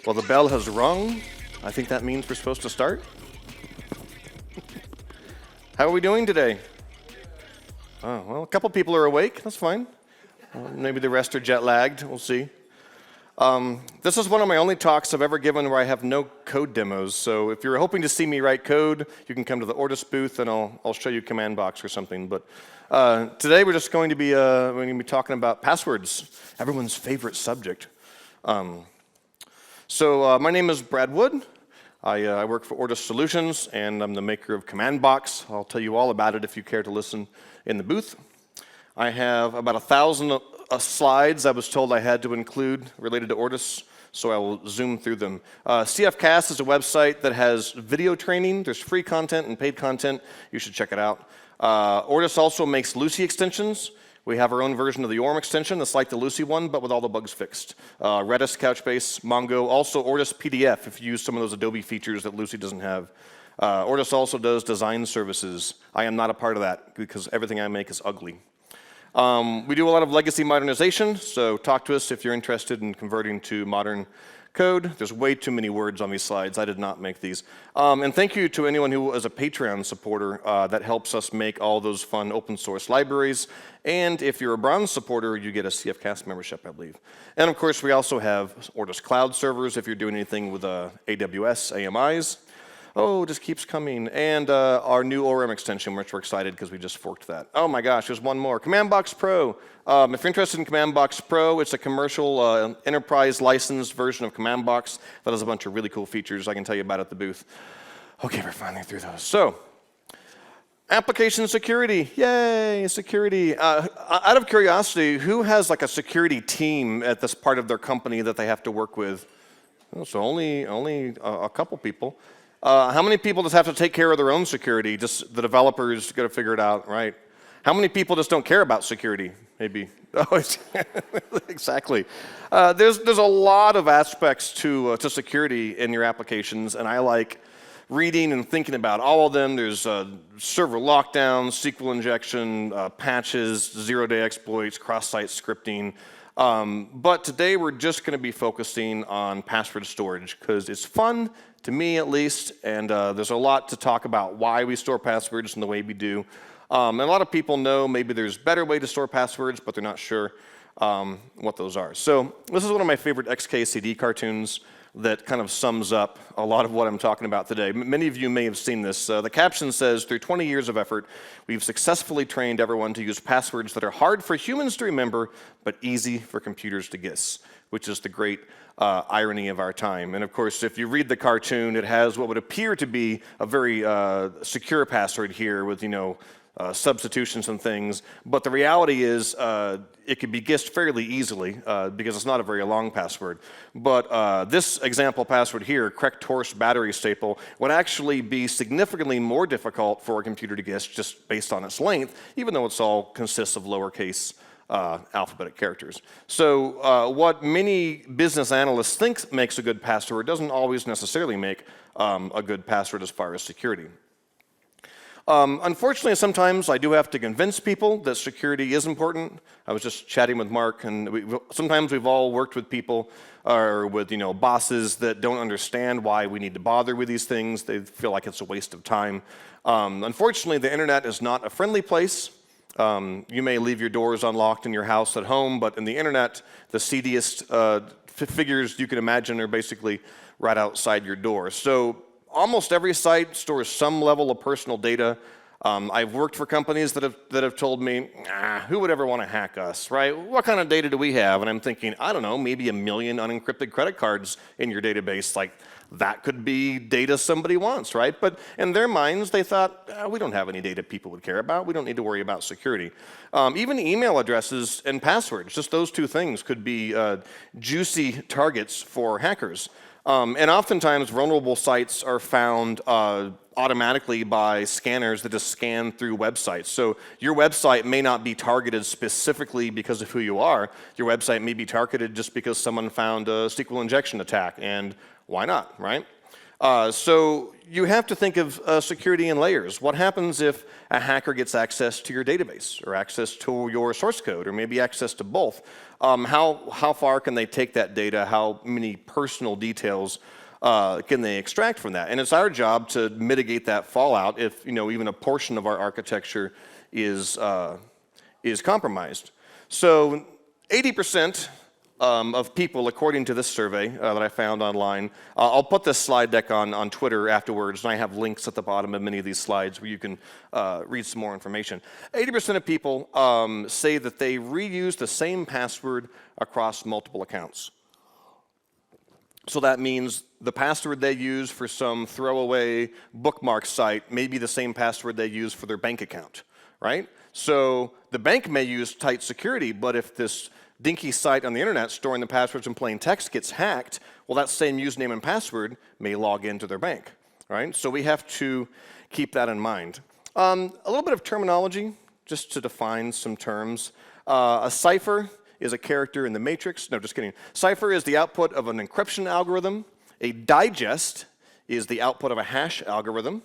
Well, the bell has rung. I think that means we're supposed to start. How are we doing today? Oh, well, a couple people are awake. That's fine. Maybe the rest are jet lagged. We'll see. This is one of my only talks I've ever given where I have no code demos. So if you're hoping to see me write code, you can come to the Ortus booth and I'll show you command box or something. But today we're just going to be talking about passwords, everyone's favorite subject. So my name is Brad Wood. I work for Ortus Solutions, and I'm the maker of Command Box. I'll tell you all about it if you care to listen in the booth. I have about 1,000 slides I was told I had to include related to Ortus, so I will zoom through them. CFCast is a website that has video training. There's free content and paid content. You should check it out. Ortus also makes Lucy extensions. We have our own version of the ORM extension that's like the Lucy one, but with all the bugs fixed. Redis, Couchbase, Mongo, also Ortus PDF if you use some of those Adobe features that Lucy doesn't have. Ortus also does design services. I am not a part of that because everything I make is ugly. We do a lot of legacy modernization, so talk to us if you're interested in converting to modern code. There's way too many words on these slides. I did not make these. And thank you to anyone who is a Patreon supporter that helps us make all those fun open source libraries. And if you're a bronze supporter, you get a CFCast membership, I believe. And of course, we also have Ortus Cloud servers if you're doing anything with AWS AMIs. Oh, it just keeps coming. And our new ORM extension, which we're excited because we just forked that. Oh my gosh, there's one more. Command Box Pro. If you're interested in Command Box Pro, it's a commercial enterprise licensed version of Command Box that has a bunch of really cool features I can tell you about at the booth. Okay, we're finally through those. So, application security. Yay, security. Out of curiosity, who has like a security team at this part of their company that they have to work with? Oh, so only a couple people. How many people just have to take care of their own security? Just the developers got to figure it out, right? How many people just don't care about security? Maybe. Oh, exactly. There's a lot of aspects to security in your applications, and I like reading and thinking about all of them. There's server lockdowns, SQL injection, patches, zero-day exploits, cross-site scripting. But today we're just going to be focusing on password storage because it's fun, to me at least, and there's a lot to talk about why we store passwords and the way we do. And a lot of people know maybe there's a better way to store passwords, but they're not sure what those are. So this is one of my favorite XKCD cartoons that kind of sums up a lot of what I'm talking about today. Many of you may have seen this. The caption says, through 20 years of effort, we've successfully trained everyone to use passwords that are hard for humans to remember, but easy for computers to guess, which is the great irony of our time. And of course, if you read the cartoon, it has what would appear to be a very secure password here with, substitutions and things, but the reality is it can be guessed fairly easily because it's not a very long password. But this example password here, correct Torch battery staple, would actually be significantly more difficult for a computer to guess just based on its length, even though it's all consists of lowercase alphabetic characters. So what many business analysts think makes a good password doesn't always necessarily make a good password as far as security. Unfortunately, sometimes I do have to convince people that security is important. I was just chatting with Mark, and sometimes we've all worked with people or with bosses that don't understand why we need to bother with these things. They feel like it's a waste of time. Unfortunately, the internet is not a friendly place. You may leave your doors unlocked in your house at home, but in the internet, the seediest figures you can imagine are basically right outside your door. So almost every site stores some level of personal data. I've worked for companies that have told me, who would ever want to hack us, right? What kind of data do we have? And I'm thinking, I don't know, maybe 1 million unencrypted credit cards in your database. Like, that could be data somebody wants, right? But in their minds, they thought, we don't have any data people would care about. We don't need to worry about security. Even email addresses and passwords, just those two things could be juicy targets for hackers. And oftentimes, vulnerable sites are found automatically by scanners that just scan through websites. So your website may not be targeted specifically because of who you are. Your website may be targeted just because someone found a SQL injection attack, and why not, right? So you have to think of security in layers. What happens if a hacker gets access to your database or access to your source code or maybe access to both? How far can they take that data? How many personal details can they extract from that? And it's our job to mitigate that fallout if even a portion of our architecture is compromised. So 80% of people, according to this survey that I found online, I'll put this slide deck on Twitter afterwards, and I have links at the bottom of many of these slides where you can read some more information. 80% of people say that they reuse the same password across multiple accounts. So that means the password they use for some throwaway bookmark site may be the same password they use for their bank account, right? So the bank may use tight security, but if this dinky site on the internet storing the passwords in plain text gets hacked, well, that same username and password may log into their bank, right? So we have to keep that in mind. A little bit of terminology, just to define some terms. A cipher is a character in the matrix. No, just kidding. Cipher is the output of an encryption algorithm. A digest is the output of a hash algorithm.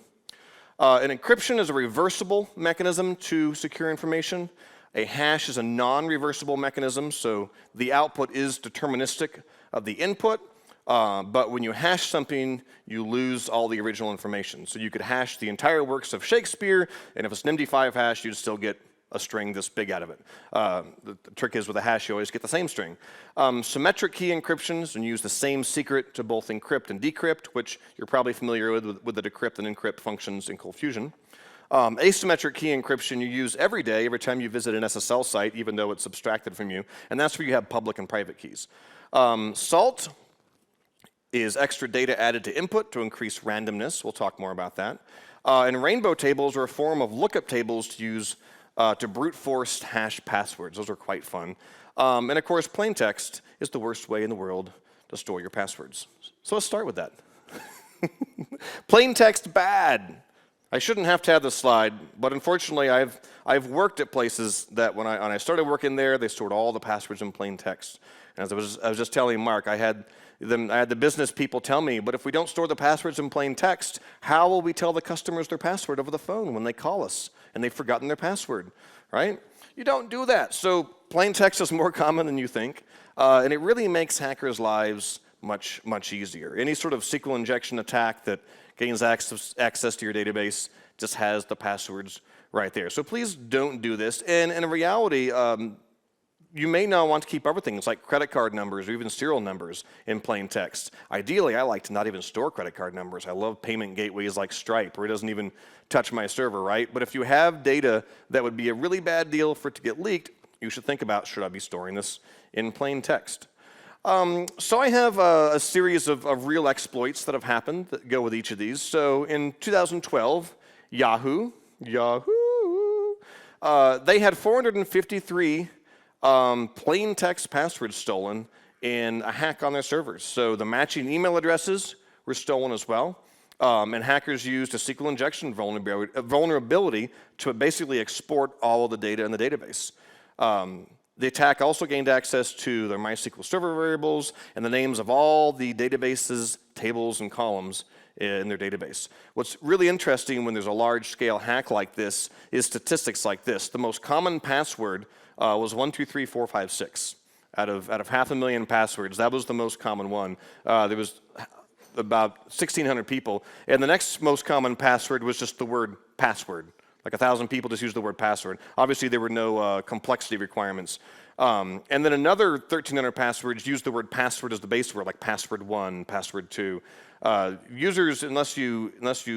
An encryption is a reversible mechanism to secure information. A hash is a non-reversible mechanism, so the output is deterministic of the input, but when you hash something, you lose all the original information. So you could hash the entire works of Shakespeare, and if it's an MD5 hash, you'd still get a string this big out of it. The trick is with a hash, you always get the same string. Symmetric key encryptions and use the same secret to both encrypt and decrypt, which you're probably familiar with the decrypt and encrypt functions in ColdFusion. Asymmetric key encryption you use every day, every time you visit an SSL site, even though it's abstracted from you, and that's where you have public and private keys. Salt is extra data added to input to increase randomness. We'll talk more about that. And rainbow tables are a form of lookup tables to use to brute force hash passwords. Those are quite fun. And of course, plain text is the worst way in the world to store your passwords. So let's start with that. Plain text bad. I shouldn't have to have this slide, but unfortunately, I've worked at places that when I started working there, they stored all the passwords in plain text. And as I was just telling Mark, I had the business people tell me, but if we don't store the passwords in plain text, how will we tell the customers their password over the phone when they call us and they've forgotten their password, right? You don't do that. So plain text is more common than you think, and it really makes hackers' lives much, much easier. Any sort of SQL injection attack that gains access to your database just has the passwords right there. So please don't do this. And in reality, you may not want to keep other things like credit card numbers or even serial numbers in plain text. Ideally, I like to not even store credit card numbers. I love payment gateways like Stripe, where it doesn't even touch my server, right? But if you have data that would be a really bad deal for it to get leaked, you should think about, should I be storing this in plain text? So I have a series of real exploits that have happened that go with each of these. So in 2012, Yahoo, they had 453 plain text passwords stolen in a hack on their servers. So the matching email addresses were stolen as well. And hackers used a SQL injection vulnerability to basically export all of the data in the database. The attack also gained access to their MySQL server variables and the names of all the databases, tables, and columns in their database. What's really interesting when there's a large-scale hack like this is statistics like this. The most common password was 123456. Out of 500,000 passwords, that was the most common one. There was about 1,600 people, and the next most common password was just the word password. Like 1,000 people just used the word password. Obviously, there were no complexity requirements. And then another 1,300 passwords used the word password as the base word, like password 1, password 2. Users, unless you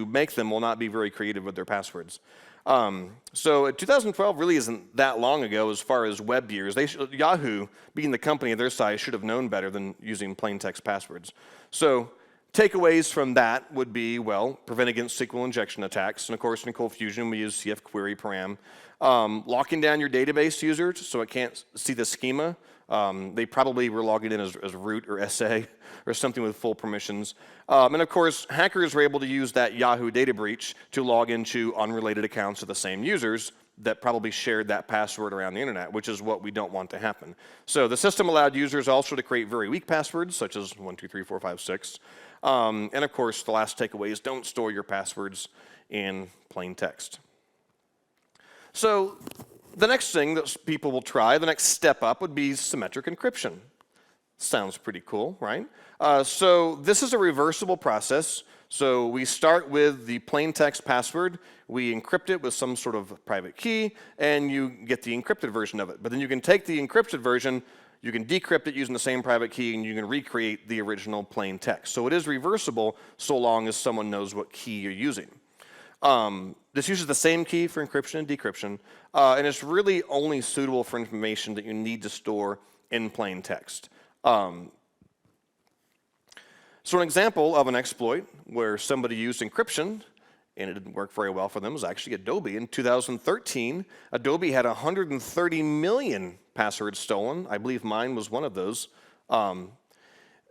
make them, will not be very creative with their passwords. So 2012 really isn't that long ago as far as web years. Yahoo, being the company of their size, should have known better than using plain text passwords. So takeaways from that would be, well, prevent against SQL injection attacks. And of course, in ColdFusion, we use CF query param. Locking down your database users so it can't see the schema. They probably were logging in as root or SA or something with full permissions. And of course, hackers were able to use that Yahoo data breach to log into unrelated accounts of the same users that probably shared that password around the internet, which is what we don't want to happen. So the system allowed users also to create very weak passwords, such as 123456. And of course, the last takeaway is don't store your passwords in plain text. So the next thing that people will try, the next step up, would be symmetric encryption. Sounds pretty cool, right? So this is a reversible process. So we start with the plain text password, we encrypt it with some sort of private key, and you get the encrypted version of it. But then you can take the encrypted version, you can decrypt it using the same private key, and you can recreate the original plain text. So it is reversible so long as someone knows what key you're using. This uses the same key for encryption and decryption, and it's really only suitable for information that you need to store in plain text. So an example of an exploit where somebody used encryption and it didn't work very well for them was actually Adobe. In 2013, Adobe had 130 million passwords stolen. I believe mine was one of those.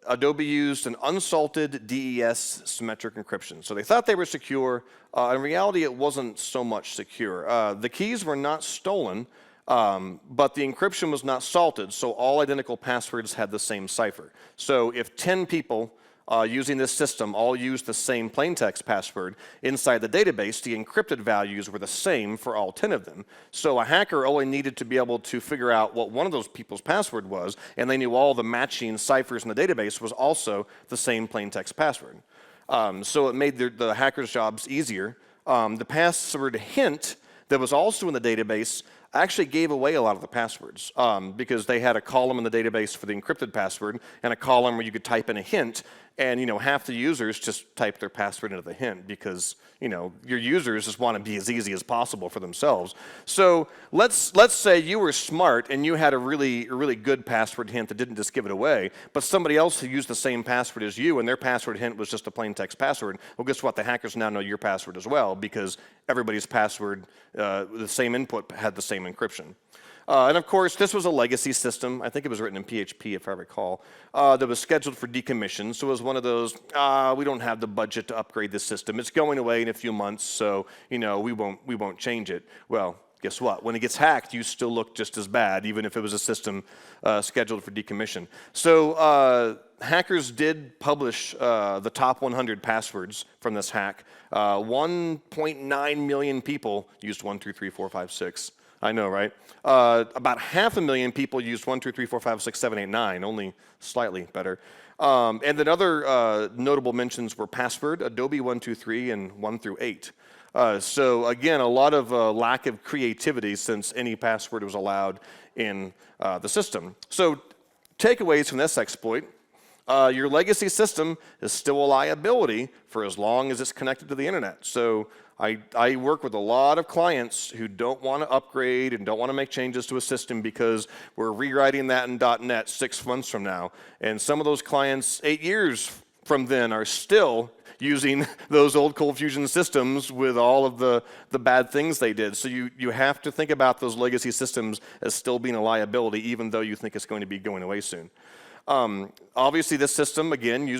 Adobe used an unsalted DES symmetric encryption. So they thought they were secure. In reality, it wasn't so much secure. The keys were not stolen, but the encryption was not salted, so all identical passwords had the same cipher. So if 10 people using this system all used the same plaintext password inside the database, the encrypted values were the same for all 10 of them. So a hacker only needed to be able to figure out what one of those people's password was, and they knew all the matching ciphers in the database was also the same plaintext password. So it made the hackers' jobs easier. The password hint that was also in the database actually gave away a lot of the passwords because they had a column in the database for the encrypted password and a column where you could type in a hint, and half the users just type their password into the hint because your users just want to be as easy as possible for themselves. So let's say you were smart and you had a really good password hint that didn't just give it away, but somebody else who used the same password as you and their password hint was just a plain text password. Well, guess what? The hackers now know your password as well because everybody's password, the same input had the same encryption. And of course, this was a legacy system. I think it was written in PHP, if I recall, that was scheduled for decommission. So it was one of those, we don't have the budget to upgrade this system. It's going away in a few months, so we won't change it. Well, guess what? When it gets hacked, you still look just as bad, even if it was a system scheduled for decommission. So hackers did publish the top 100 passwords from this hack. 1.9 million people used 1, 2, 3, 4, 5, 6. I know, right? About 500,000 people used 1, 2, 3, 4, 5, 6, 7, 8, 9, only slightly better. And then other notable mentions were Password, Adobe 1, 2, 3, and 1 through 8. So again, a lot of lack of creativity since any password was allowed in the system. So takeaways from this exploit. Your legacy system is still a liability for as long as it's connected to the internet. So I work with a lot of clients who don't want to upgrade and don't want to make changes to a system because we're rewriting that in .NET 6 months from now. And some of those clients 8 years from then are still using those old Cold Fusion systems with all of the bad things they did. So you have to think about those legacy systems as still being a liability even though you think it's going to be going away soon. Obviously, this system, again,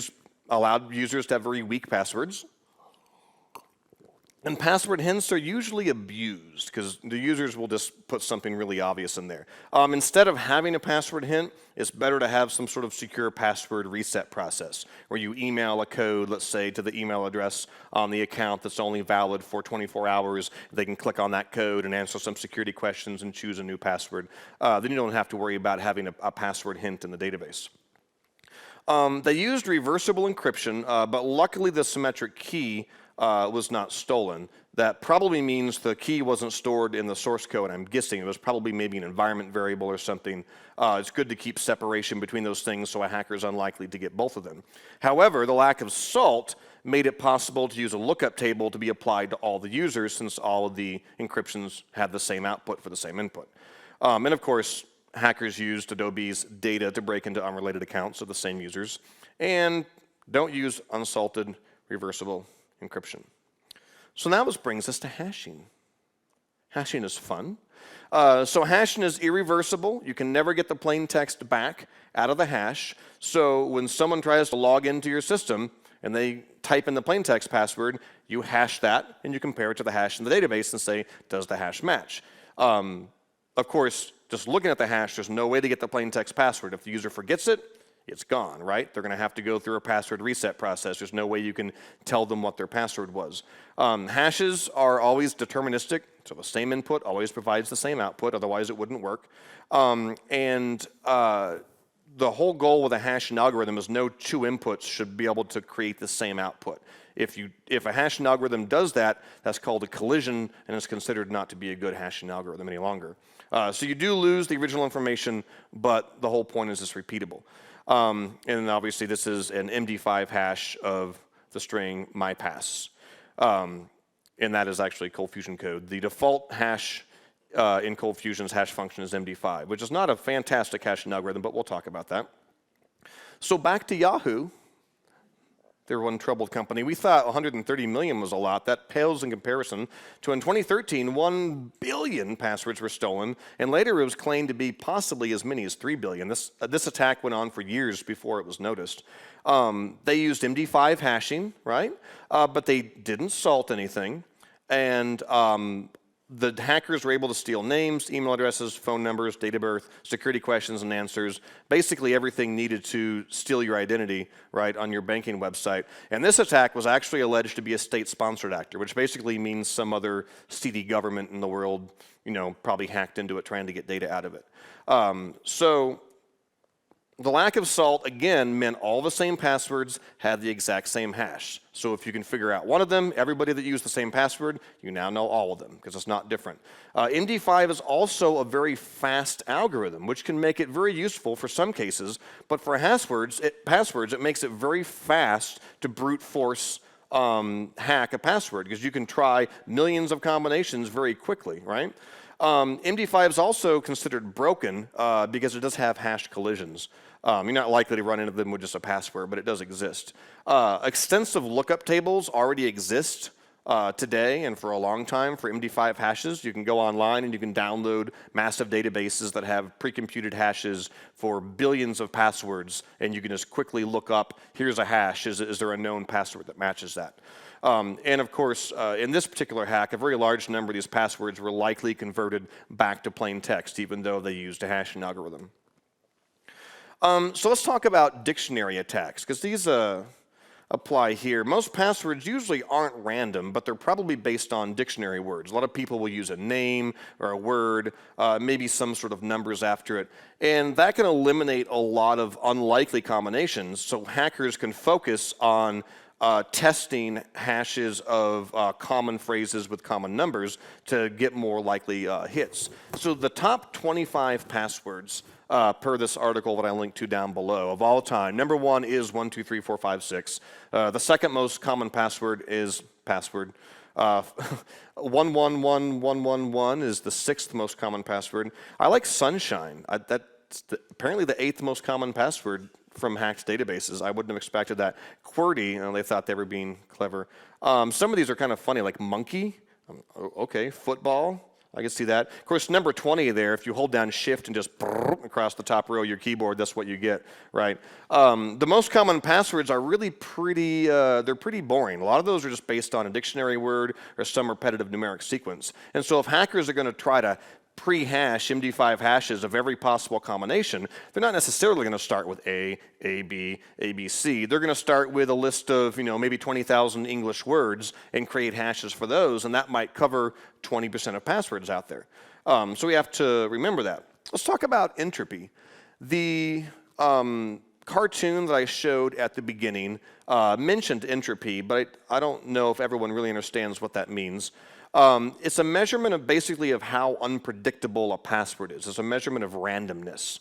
allowed users to have very weak passwords. And password hints are usually abused because the users will just put something really obvious in there. Instead of having a password hint, it's better to have some sort of secure password reset process where you email a code, let's say, to the email address on the account that's only valid for 24 hours. They can click on that code and answer some security questions and choose a new password. Then you don't have to worry about having a password hint in the database. They used reversible encryption, but luckily the symmetric key was not stolen. That probably means the key wasn't stored in the source code. I'm guessing it was probably maybe an environment variable or something. It's good to keep separation between those things so a hacker is unlikely to get both of them. However, the lack of salt made it possible to use a lookup table to be applied to all the users since all of the encryptions had the same output for the same input. And of course, hackers used Adobe's data to break into unrelated accounts of the same users. And don't use unsalted reversible encryption. So now this brings us to hashing. Hashing is fun. So hashing is irreversible. You can never get the plain text back out of the hash. So when someone tries to log into your system and they type in the plain text password, you hash that and you compare it to the hash in the database and say, does the hash match? Of course, just looking at the hash, there's no way to get the plain text password. If the user forgets it, it's gone, right? They're going to have to go through a password reset process. There's no way you can tell them what their password was. Hashes are always deterministic, so the same input always provides the same output, otherwise it wouldn't work. The whole goal with a hashing algorithm is no two inputs should be able to create the same output. If a hashing algorithm does that, that's called a collision, and is considered not to be a good hashing algorithm any longer. So you do lose the original information, but the whole point is it's repeatable. And obviously this is an MD5 hash of the string mypass. And that is actually ColdFusion code. The default hash in ColdFusion's hash function is MD5, which is not a fantastic hashing algorithm, but we'll talk about that. So back to Yahoo. They're one troubled company. We thought 130 million was a lot. That pales in comparison to in 2013, 1 billion passwords were stolen, and later it was claimed to be possibly as many as 3 billion. This attack went on for years before it was noticed. They used MD5 hashing, right? But they didn't salt anything, and the hackers were able to steal names, email addresses, phone numbers, date of birth, security questions and answers, basically everything needed to steal your identity, right, on your banking website. And this attack was actually alleged to be a state-sponsored actor, which basically means some other seedy government in the world, probably hacked into it trying to get data out of it. So the lack of salt, again, meant all the same passwords had the exact same hash. So if you can figure out one of them, everybody that used the same password, you now know all of them, because it's not different. MD5 is also a very fast algorithm, which can make it very useful for some cases, but for passwords, it makes it very fast to brute force hack a password, because you can try millions of combinations very quickly, right? MD5 is also considered broken because it does have hash collisions. You're not likely to run into them with just a password, but it does exist. Extensive lookup tables already exist today and for a long time for MD5 hashes. You can go online and you can download massive databases that have pre-computed hashes for billions of passwords, and you can just quickly look up, here's a hash, is there a known password that matches that? And of course, in this particular hack, a very large number of these passwords were likely converted back to plain text, even though they used a hashing algorithm. So let's talk about dictionary attacks, because these apply here. Most passwords usually aren't random, but they're probably based on dictionary words. A lot of people will use a name or a word, maybe some sort of numbers after it, and that can eliminate a lot of unlikely combinations, so hackers can focus on testing hashes of common phrases with common numbers to get more likely hits. So the top 25 passwords per this article that I linked to down below of all time. Number 1 is 123456. The second most common password is password. 111111 is the 6th most common password. I like sunshine. That's apparently the 8th most common password from hacked databases. I wouldn't have expected that. QWERTY, they thought they were being clever. Some of these are kind of funny, like monkey. Okay, football. I can see that. Of course, number 20 there, if you hold down shift and just across the top row of your keyboard, that's what you get, right? The most common passwords are really pretty, they're pretty boring. A lot of those are just based on a dictionary word or some repetitive numeric sequence. And so if hackers are going to try to pre-hash MD5 hashes of every possible combination, they're not necessarily going to start with A, B, C. They're going to start with a list of, maybe 20,000 English words and create hashes for those, and that might cover 20% of passwords out there. So we have to remember that. Let's talk about Entropy. The cartoon that I showed at the beginning mentioned entropy, but I don't know if everyone really understands what that means. It's a measurement of basically of how unpredictable a password is. It's a measurement of randomness.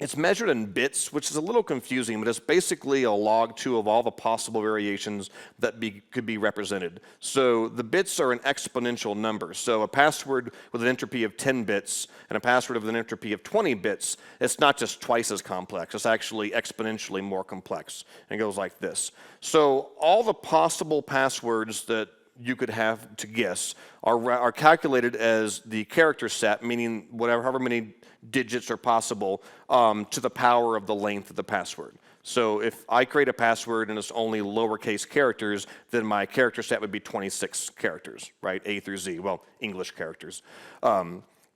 It's measured in bits, which is a little confusing, but it's basically a log 2 of all the possible variations that could be represented. So the bits are an exponential number. So a password with an entropy of 10 bits and a password with an entropy of 20 bits, it's not just twice as complex, it's actually exponentially more complex. And it goes like this. So all the possible passwords that you could have to guess are calculated as the character set, meaning however many digits are possible, to the power of the length of the password. So if I create a password and it's only lowercase characters, then my character set would be 26 characters, right? A through Z, well, English characters.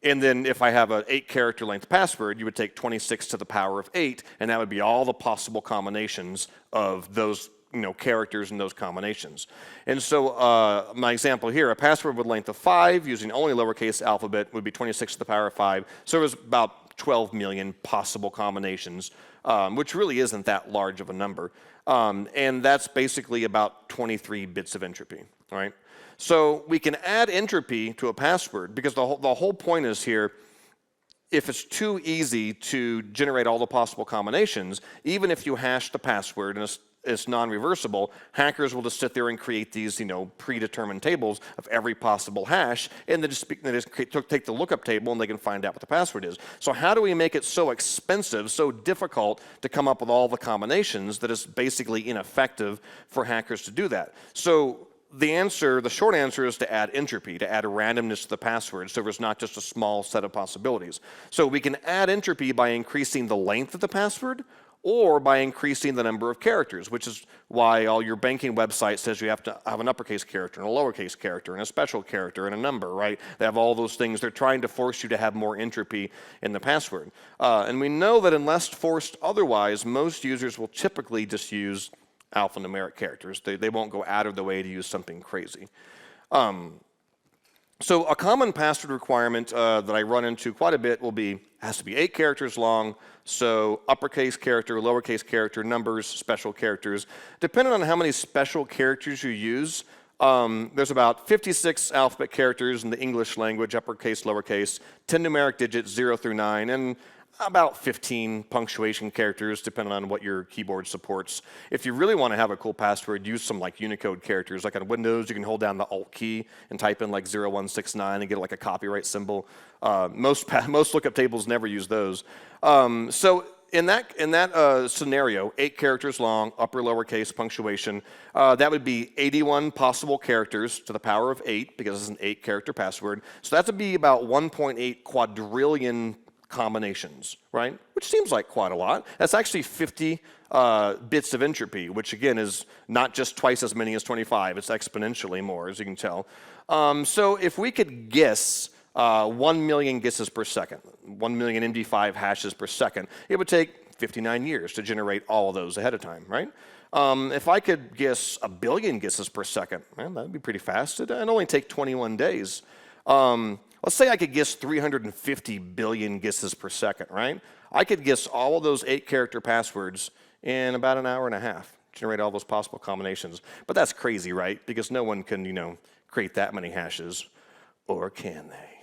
And then if I have an 8-character length password, you would take 26 to the power of 8, and that would be all the possible combinations of those characters and those combinations. And so my example here, a password with length of 5 using only lowercase alphabet would be 26 to the power of 5. So there's about 12 million possible combinations, which really isn't that large of a number. And that's basically about 23 bits of entropy, all right? So we can add entropy to a password because the whole point is here, if it's too easy to generate all the possible combinations, even if you hash the password and it's non-reversible, hackers will just sit there and create these predetermined tables of every possible hash, and they just take the lookup table and they can find out what the password is. So how do we make it so expensive, so difficult to come up with all the combinations that it's basically ineffective for hackers to do that? So the short answer is to add entropy, to add a randomness to the password, so there's not just a small set of possibilities. So we can add entropy by increasing the length of the password or by increasing the number of characters, which is why all your banking website says you have to have an uppercase character and a lowercase character and a special character and a number, right? They have all those things. They're trying to force you to have more entropy in the password. And we know that unless forced otherwise, most users will typically just use alphanumeric characters. They won't go out of the way to use something crazy. So a common password requirement that I run into quite a bit has to be 8 characters long, so uppercase character, lowercase character, numbers, special characters. Depending on how many special characters you use, there's about 56 alphabet characters in the English language, uppercase, lowercase, 10 numeric digits, 0 through 9, and about 15 punctuation characters, depending on what your keyboard supports. If you really want to have a cool password, use some like Unicode characters. Like on Windows, you can hold down the Alt key and type in like 0169 and get like a copyright symbol. Most lookup tables never use those. So in that scenario, 8 characters long, upper lowercase punctuation, that would be 81 possible characters to the power of 8 because it's an 8-character password. So that would be about 1.8 quadrillion combinations, right? Which seems like quite a lot. That's actually 50 bits of entropy, which again is not just twice as many as 25. It's exponentially more, as you can tell. So if we could guess 1 million guesses per second, 1 million MD5 hashes per second, it would take 59 years to generate all of those ahead of time, right? If I could guess 1 billion guesses per second, well, that would be pretty fast. It'd only take 21 days. Let's say I could guess 350 billion guesses per second, right? I could guess all of those 8-character passwords in about an hour and a half, generate all those possible combinations. But that's crazy, right? Because no one can, create that many hashes, or can they?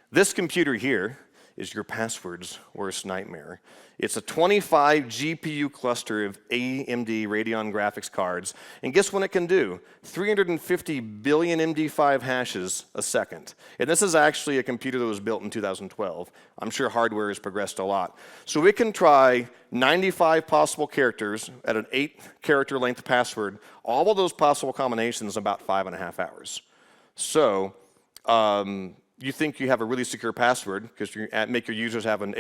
This computer here is your password's worst nightmare. It's a 25 GPU cluster of AMD Radeon graphics cards. And guess what it can do? 350 billion MD5 hashes a second. And this is actually a computer that was built in 2012. I'm sure hardware has progressed a lot. So it can try 95 possible characters at an 8-character length password, all of those possible combinations in about 5.5 hours. So you think you have a really secure password because you make your users have an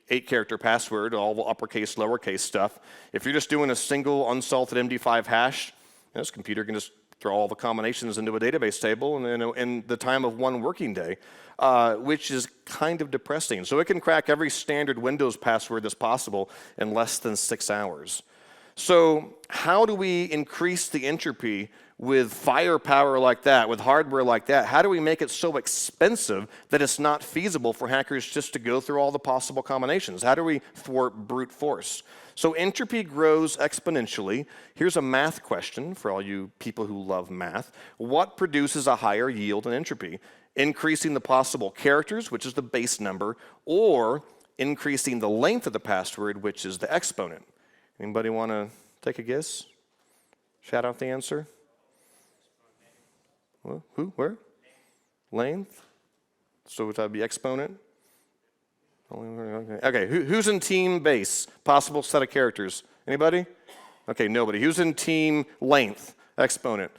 8-character password, all the uppercase, lowercase stuff. If you're just doing a single unsalted MD5 hash, this computer can just throw all the combinations into a database table in the time of 1 working day, which is kind of depressing. So it can crack every standard Windows password that's possible in less than 6 hours. So how do we increase the entropy with firepower like that, with hardware like that? How do we make it so expensive that it's not feasible for hackers just to go through all the possible combinations? How do we thwart brute force? So entropy grows exponentially. Here's a math question for all you people who love math. What produces a higher yield in entropy? Increasing the possible characters, which is the base number, or increasing the length of the password, which is the exponent? Anybody want to take a guess? Shout out the answer. Well, who? Where? Length. So would that be exponent? Okay. Who's in team base? Possible set of characters. Anybody? Okay, nobody. Who's in team length? Exponent.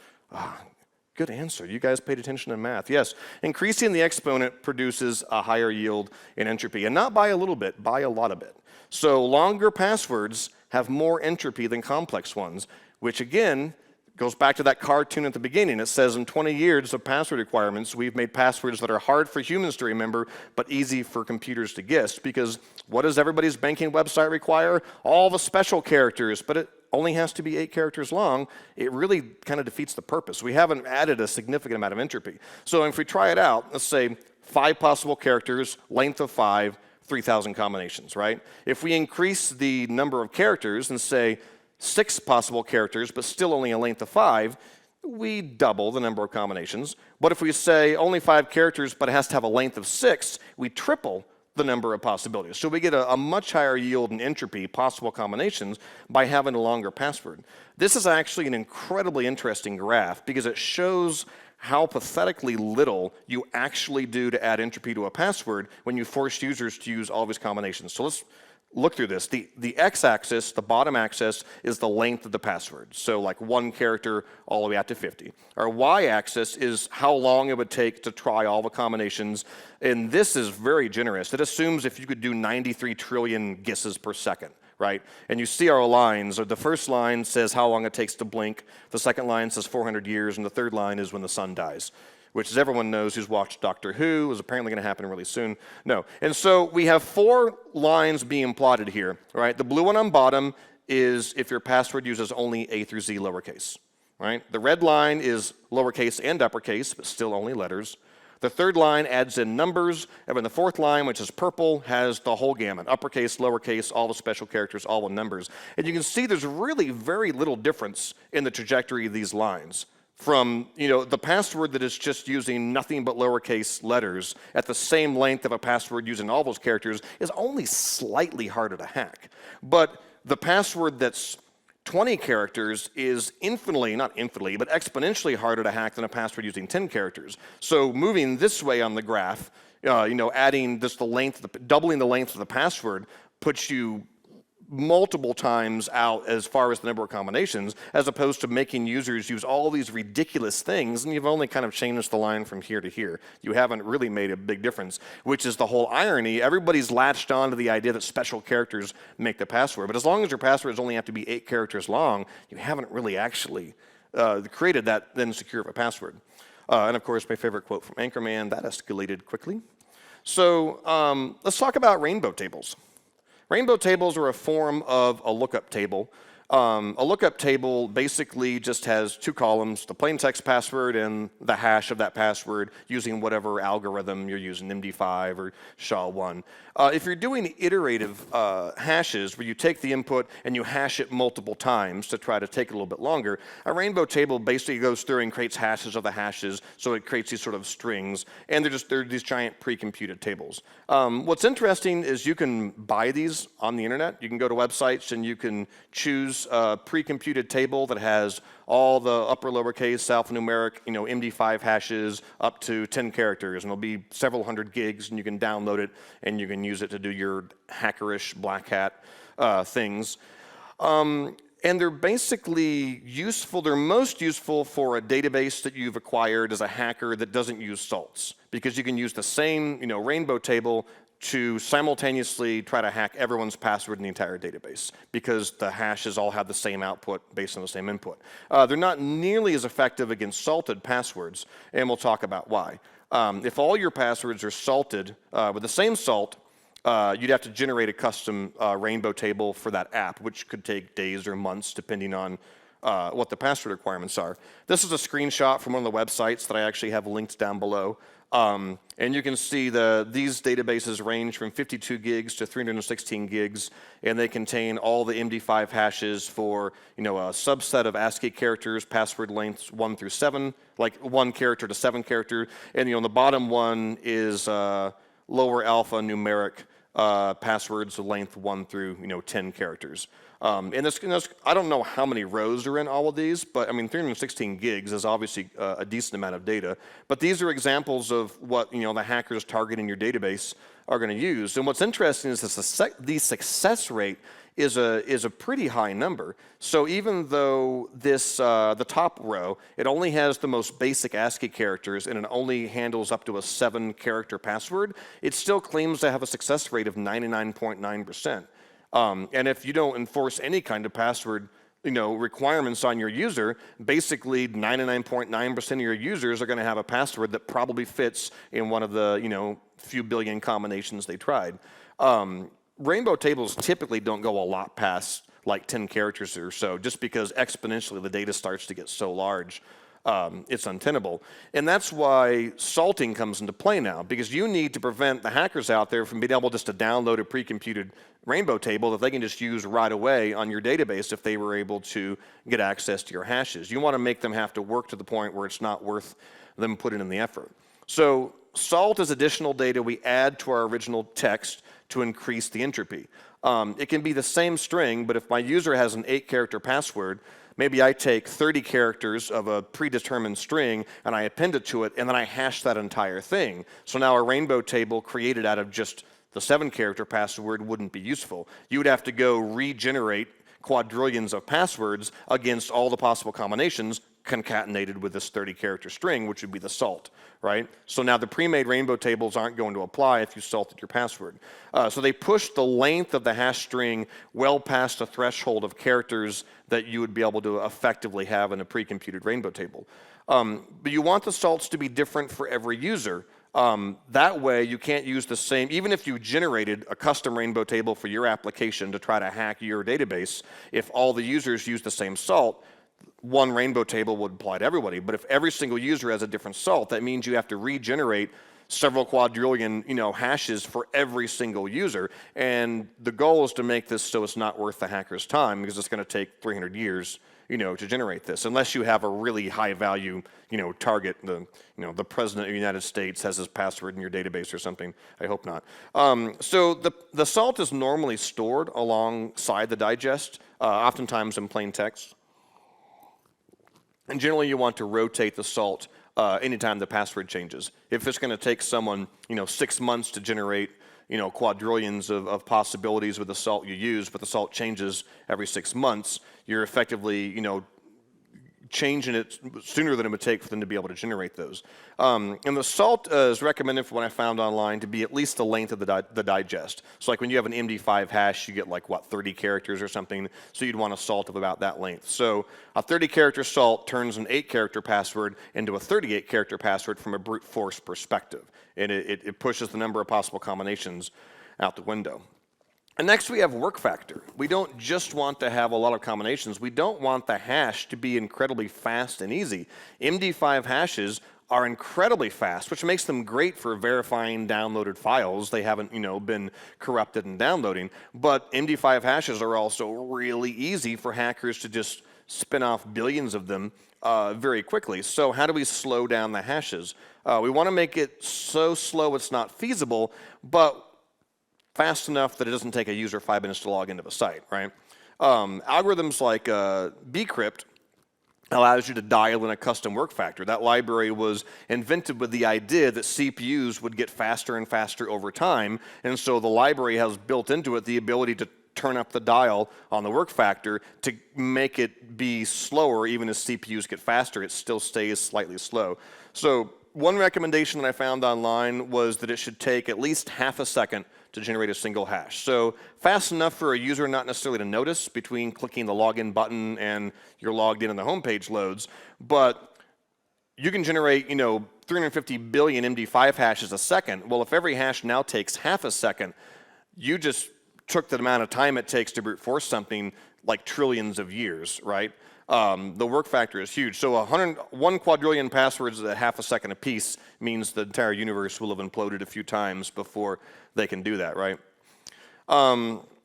Good answer. You guys paid attention in math. Yes, increasing the exponent produces a higher yield in entropy, and not by a little bit, by a lot of it. So longer passwords have more entropy than complex ones, which again Goes back to that cartoon at the beginning. It says in 20 years of password requirements, we've made passwords that are hard for humans to remember, but easy for computers to guess. Because what does everybody's banking website require? All the special characters, but it only has to be 8 characters long. It really kind of defeats the purpose. We haven't added a significant amount of entropy. So if we try it out, let's say 5 possible characters, length of 5, 3,000 combinations, right? If we increase the number of characters and say 6 possible characters, but still only a length of 5, we double the number of combinations. But if we say only 5 characters, but it has to have a length of 6, we triple the number of possibilities. So we get a much higher yield in entropy, possible combinations, by having a longer password. This is actually an incredibly interesting graph because it shows how pathetically little you actually do to add entropy to a password when you force users to use all these combinations. So let's look through this. The x-axis, the bottom axis, is the length of the password. So like 1 character all the way out to 50. Our y-axis is how long it would take to try all the combinations. And this is very generous. It assumes if you could do 93 trillion guesses per second, right? And you see our lines. The first line says how long it takes to blink. The second line says 400 years. And the third line is when the sun dies, which, as everyone knows who's watched Doctor Who, is apparently going to happen really soon. No. And so we have 4 lines being plotted here, right? The blue one on bottom is if your password uses only A through Z lowercase, right? The red line is lowercase and uppercase, but still only letters. The third line adds in numbers, and then the fourth line, which is purple, has the whole gamut, uppercase, lowercase, all the special characters, all the numbers. And you can see there's really very little difference in the trajectory of these lines. From the password that is just using nothing but lowercase letters at the same length of a password using all those characters is only slightly harder to hack. But the password that's 20 characters is infinitely, not infinitely, but exponentially harder to hack than a password using 10 characters. So moving this way on the graph, adding just the length, doubling the length of the password puts you multiple times out as far as the number of combinations, as opposed to making users use all these ridiculous things, and you've only kind of changed the line from here to here. You haven't really made a big difference, which is the whole irony. Everybody's latched on to the idea that special characters make the password, but as long as your passwords only have to be 8 characters long, you haven't really actually created that then secure of a password. And of course, my favorite quote from Anchorman, that escalated quickly. So let's talk about rainbow tables. Rainbow tables are a form of a lookup table. A lookup table basically just has 2 columns, the plain text password and the hash of that password using whatever algorithm you're using, MD5 or SHA-1. If you're doing iterative hashes where you take the input and you hash it multiple times to try to take it a little bit longer, a rainbow table basically goes through and creates hashes of the hashes, so it creates these sort of strings, and they're these giant pre-computed tables. What's interesting is you can buy these on the internet. You can go to websites and you can choose a pre-computed table that has all the upper lowercase alphanumeric, MD5 hashes up to 10 characters, and it'll be several hundred gigs, and you can download it and you can use it to do your hackerish black hat things. And they're basically useful. They're most useful for a database that you've acquired as a hacker that doesn't use salts, because you can use the same, rainbow table to simultaneously try to hack everyone's password in the entire database, because the hashes all have the same output based on the same input. They're not nearly as effective against salted passwords, and we'll talk about why. If all your passwords are salted with the same salt, you'd have to generate a custom rainbow table for that app, which could take days or months depending on what the password requirements are. This is a screenshot from one of the websites that I actually have linked down below. And you can see these databases range from 52 gigs to 316 gigs, and they contain all the MD5 hashes for a subset of ASCII characters, password lengths 1 through 7, like 1 character to 7 character, and the bottom one is lower alpha numeric passwords length 1 through 10 characters. And I don't know how many rows are in all of these, but 316 gigs is obviously a decent amount of data. But these are examples of what the hackers targeting your database are going to use. And what's interesting is the success rate is a pretty high number. So even though the top row, it only has the most basic ASCII characters and it only handles up to a 7-character password, it still claims to have a success rate of 99.9%. And if you don't enforce any kind of password requirements on your user, basically 99.9% of your users are going to have a password that probably fits in one of the few billion combinations they tried. Rainbow tables typically don't go a lot past like 10 characters or so, just because exponentially the data starts to get so large. It's untenable. And that's why salting comes into play now, because you need to prevent the hackers out there from being able just to download a pre-computed rainbow table that they can just use right away on your database if they were able to get access to your hashes. You want to make them have to work to the point where it's not worth them putting in the effort. So salt is additional data we add to our original text to increase the entropy. It can be the same string, but if my user has an 8-character password, maybe I take 30 characters of a predetermined string and I append it to it, and then I hash that entire thing. So now a rainbow table created out of just the 7-character password wouldn't be useful. You would have to go regenerate quadrillions of passwords against all the possible combinations concatenated with this 30-character string, which would be the salt, right? So now the pre-made rainbow tables aren't going to apply if you salted your password. So they push the length of the hash string well past the threshold of characters that you would be able to effectively have in a pre-computed rainbow table. But you want the salts to be different for every user. That way you can't use the same, even if you generated a custom rainbow table for your application to try to hack your database, if all the users use the same salt, one rainbow table would apply to everybody. But if every single user has a different salt, that means you have to regenerate several quadrillion hashes for every single user. And the goal is to make this so it's not worth the hacker's time, because it's going to take 300 years to generate this, unless you have a really high value target. The president of the United States has his password in your database or something. I hope not. So the salt is normally stored alongside the digest, oftentimes in plain text. And generally you want to rotate the salt anytime the password changes. If it's going to take someone 6 months to generate quadrillions of possibilities with the salt you use, but the salt changes every 6 months, you're effectively changing it sooner than it would take for them to be able to generate those. And the salt is recommended, for what I found online, to be at least the length of the digest. So like when you have an MD5 hash, you get like, 30 characters or something, so you'd want a salt of about that length. So a 30-character salt turns an 8-character password into a 38-character password from a brute force perspective. And it pushes the number of possible combinations out the window. And next we have work factor. We don't just want to have a lot of combinations. We don't want the hash to be incredibly fast and easy. MD5 hashes are incredibly fast, which makes them great for verifying downloaded files. They haven't, been corrupted in downloading. But MD5 hashes are also really easy for hackers to just spin off billions of them very quickly. So how do we slow down the hashes? We want to make it so slow it's not feasible, but fast enough that it doesn't take a user 5 minutes to log into the site, right? Algorithms like bcrypt allows you to dial in a custom work factor. That library was invented with the idea that CPUs would get faster and faster over time, and so the library has built into it the ability to turn up the dial on the work factor to make it be slower. Even as CPUs get faster, it still stays slightly slow. So one recommendation that I found online was that it should take at least half a second to generate a single hash. So fast enough for a user not necessarily to notice between clicking the login button and you're logged in and the home page loads, but you can generate 350 billion MD5 hashes a second. Well, if every hash now takes half a second, you just took the amount of time it takes to brute force something like trillions of years, right? The work factor is huge. So 1 quadrillion passwords at half a second apiece means the entire universe will have imploded a few times before they can do that, right?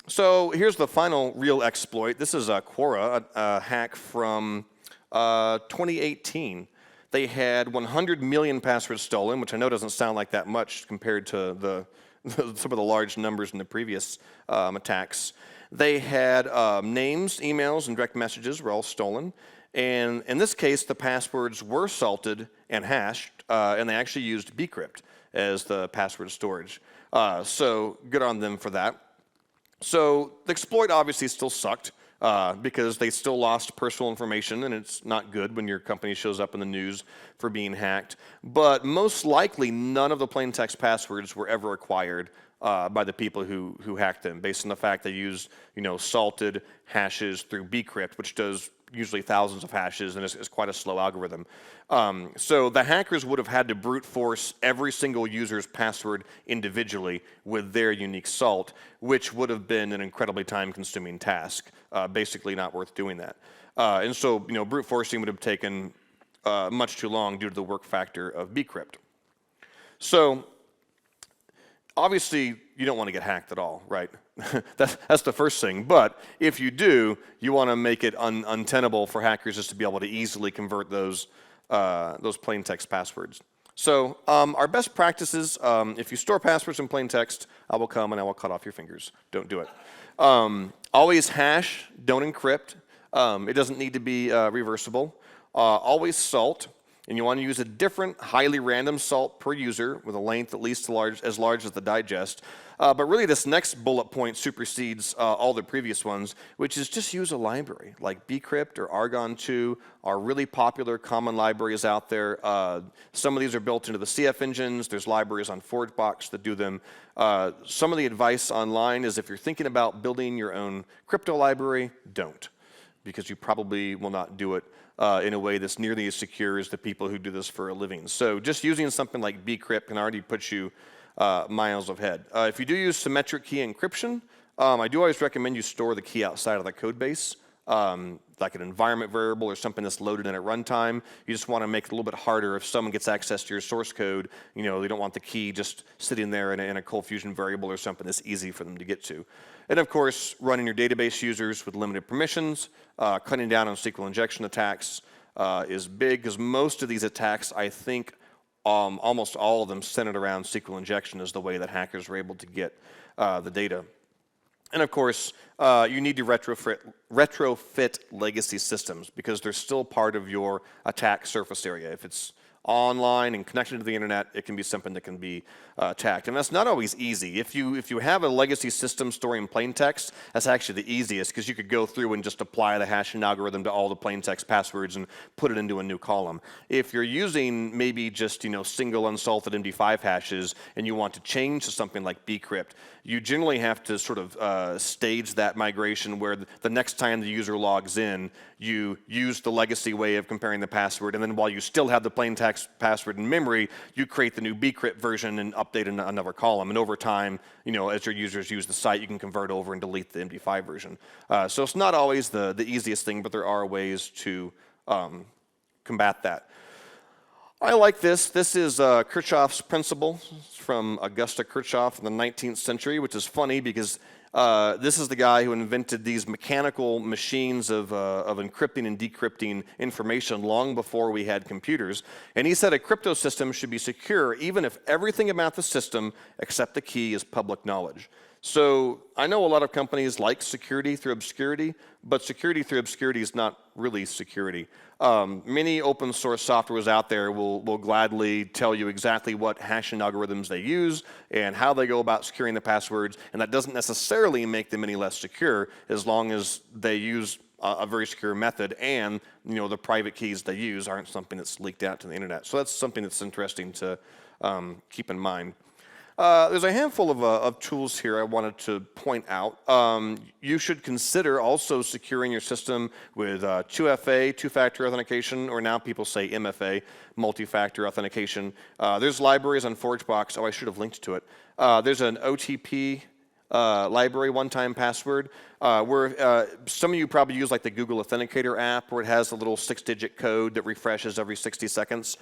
So here's the final real exploit. This is Quora, a hack from 2018. They had 100 million passwords stolen, which I know doesn't sound like that much compared to some of the large numbers in the previous attacks. They had names, emails, and direct messages were all stolen. And in this case, the passwords were salted and hashed, and they actually used bcrypt as the password storage. So good on them for that. So the exploit obviously still sucked because they still lost personal information, and it's not good when your company shows up in the news for being hacked. But most likely, none of the plain text passwords were ever acquired by the people who hacked them, based on the fact they use salted hashes through bcrypt, which does usually thousands of hashes and is quite a slow algorithm. So the hackers would have had to brute force every single user's password individually with their unique salt, which would have been an incredibly time-consuming task. Basically not worth doing that. And so brute forcing would have taken much too long due to the work factor of bcrypt. So obviously, you don't want to get hacked at all, right? That's the first thing. But if you do, you want to make it untenable for hackers just to be able to easily convert those plain text passwords. So our best practices, if you store passwords in plain text, I will come and I will cut off your fingers. Don't do it. Always hash, don't encrypt. It doesn't need to be reversible. Always salt. And you want to use a different, highly random salt per user with a length at least as large as the digest. But really, this next bullet point supersedes all the previous ones, which is just use a library. Like bcrypt or Argon 2 are really popular, common libraries out there. Some of these are built into the CF engines. There's libraries on ForgeBox that do them. Some of the advice online is if you're thinking about building your own crypto library, don't, because you probably will not do it in a way that's nearly as secure as the people who do this for a living. So just using something like bcrypt can already put you miles ahead. If you do use symmetric key encryption, I do always recommend you store the key outside of the code base, like an environment variable or something that's loaded in at runtime. You just want to make it a little bit harder if someone gets access to your source code. They don't want the key just sitting there in a Cold Fusion variable or something that's easy for them to get to. And of course, running your database users with limited permissions, cutting down on SQL injection attacks is big, because most of these attacks, I think, almost all of them centered around SQL injection as the way that hackers were able to get the data. And of course, you need to retrofit legacy systems, because they're still part of your attack surface area. If it's online and connected to the internet, it can be something that can be attacked. And that's not always easy. If you have a legacy system storing plain text, that's actually the easiest, because you could go through and just apply the hashing algorithm to all the plain text passwords and put it into a new column. If you're using maybe just single unsalted MD5 hashes and you want to change to something like bcrypt, you generally have to sort of stage that migration where the next time the user logs in, you use the legacy way of comparing the password, and then while you still have the plain text password in memory, you create the new bcrypt version and update another column. And over time, as your users use the site, you can convert over and delete the MD5 version. So it's not always the easiest thing, but there are ways to combat that. I like this. This is Kirchhoff's principle. It's from Augusta Kirchhoff in the 19th century, which is funny because this is the guy who invented these mechanical machines of encrypting and decrypting information long before we had computers. And he said a crypto system should be secure even if everything about the system except the key is public knowledge. So I know a lot of companies like security through obscurity, but security through obscurity is not really security. Many open source softwares out there will gladly tell you exactly what hashing algorithms they use and how they go about securing the passwords, and that doesn't necessarily make them any less secure as long as they use a very secure method, and the private keys they use aren't something that's leaked out to the internet. So that's something that's interesting to keep in mind. There's a handful of tools here I wanted to point out. You should consider also securing your system with 2FA, two-factor authentication, or now people say MFA, multi-factor authentication. There's libraries on ForgeBox. Oh, I should have linked to it. There's an OTP library, one-time password, where some of you probably use like the Google Authenticator app, where it has a little 6-digit code that refreshes every 60 seconds.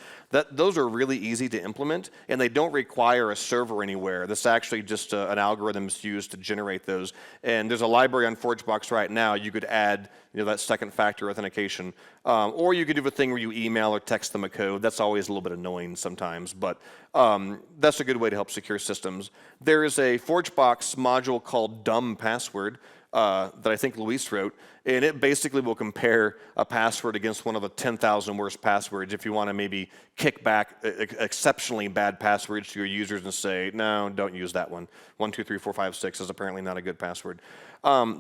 Those are really easy to implement, and they don't require a server anywhere. This is actually just an algorithm that's used to generate those. And there's a library on ForgeBox right now. You could add that second factor authentication. Or you could do a thing where you email or text them a code. That's always a little bit annoying sometimes, but that's a good way to help secure systems. There is a ForgeBox module called Dumb Password that I think Luis wrote, and it basically will compare a password against one of the 10,000 worst passwords if you want to maybe kick back exceptionally bad passwords to your users and say, no, don't use that one. 123456 is apparently not a good password.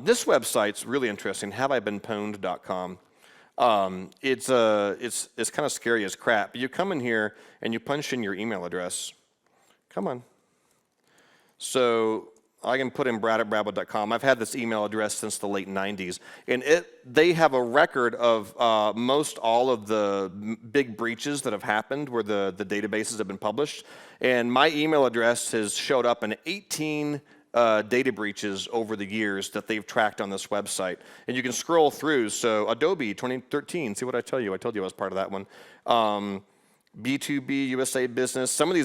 This website's really interesting, haveibeenpwned.com. It's kind of scary as crap. You come in here and you punch in your email address. Come on. So I can put in brad@bradwood.com. I've had this email address since the late 90s, and they have a record of most all of the big breaches that have happened where the databases have been published. And my email address has showed up in 18 data breaches over the years that they've tracked on this website. And you can scroll through. So Adobe 2013, see what I tell you? I told you I was part of that one. B2B, USA Business. Some of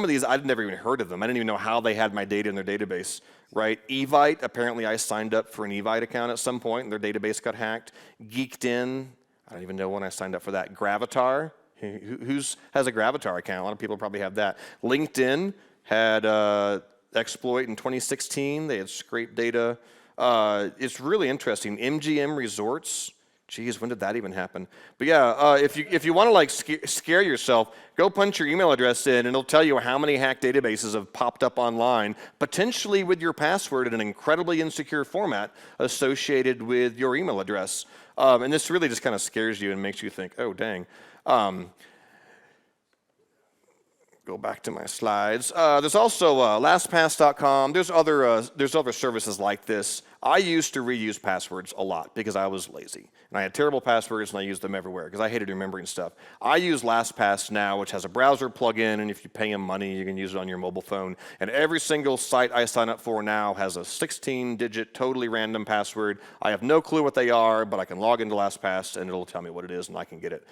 these I'd never even heard of them. I didn't even know how they had my data in their database, right? Evite, apparently I signed up for an Evite account at some point and their database got hacked. Geeked In, I don't even know when I signed up for that. Gravatar, who has a Gravatar account? A lot of people probably have that. LinkedIn had exploit in 2016. They had scraped data. It's really interesting. MGM Resorts. Geez, when did that even happen? But yeah, if you want to like scare yourself, go punch your email address in, and it'll tell you how many hacked databases have popped up online, potentially with your password in an incredibly insecure format associated with your email address. And this really just kind of scares you and makes you think, oh, dang. Go back to my slides. There's also LastPass.com. There's other services like this. I used to reuse passwords a lot because I was lazy. And I had terrible passwords and I used them everywhere because I hated remembering stuff. I use LastPass now, which has a browser plugin, and if you pay them money, you can use it on your mobile phone. And every single site I sign up for now has a 16-digit, totally random password. I have no clue what they are, but I can log into LastPass and it'll tell me what it is and I can get it.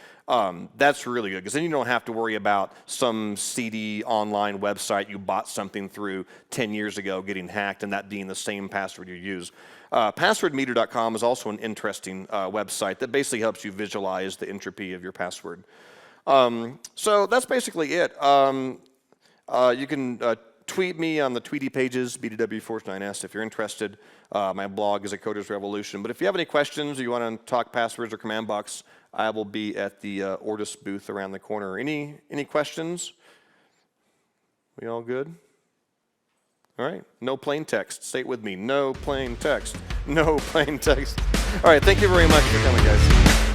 That's really good because then you don't have to worry about some seedy online website you bought something through 10 years ago getting hacked and that being the same password you use. Passwordmeter.com is also an interesting website that basically helps you visualize the entropy of your password. So that's basically it. You can tweet me on the Tweety pages, BDW49S, if you're interested. My blog is a Coder's Revolution. But if you have any questions or you want to talk passwords or command box, I will be at the Ortus booth around the corner. Any questions? We all good? All right, no plain text. Say it with me, no plain text. No plain text. All right, thank you very much for coming, guys.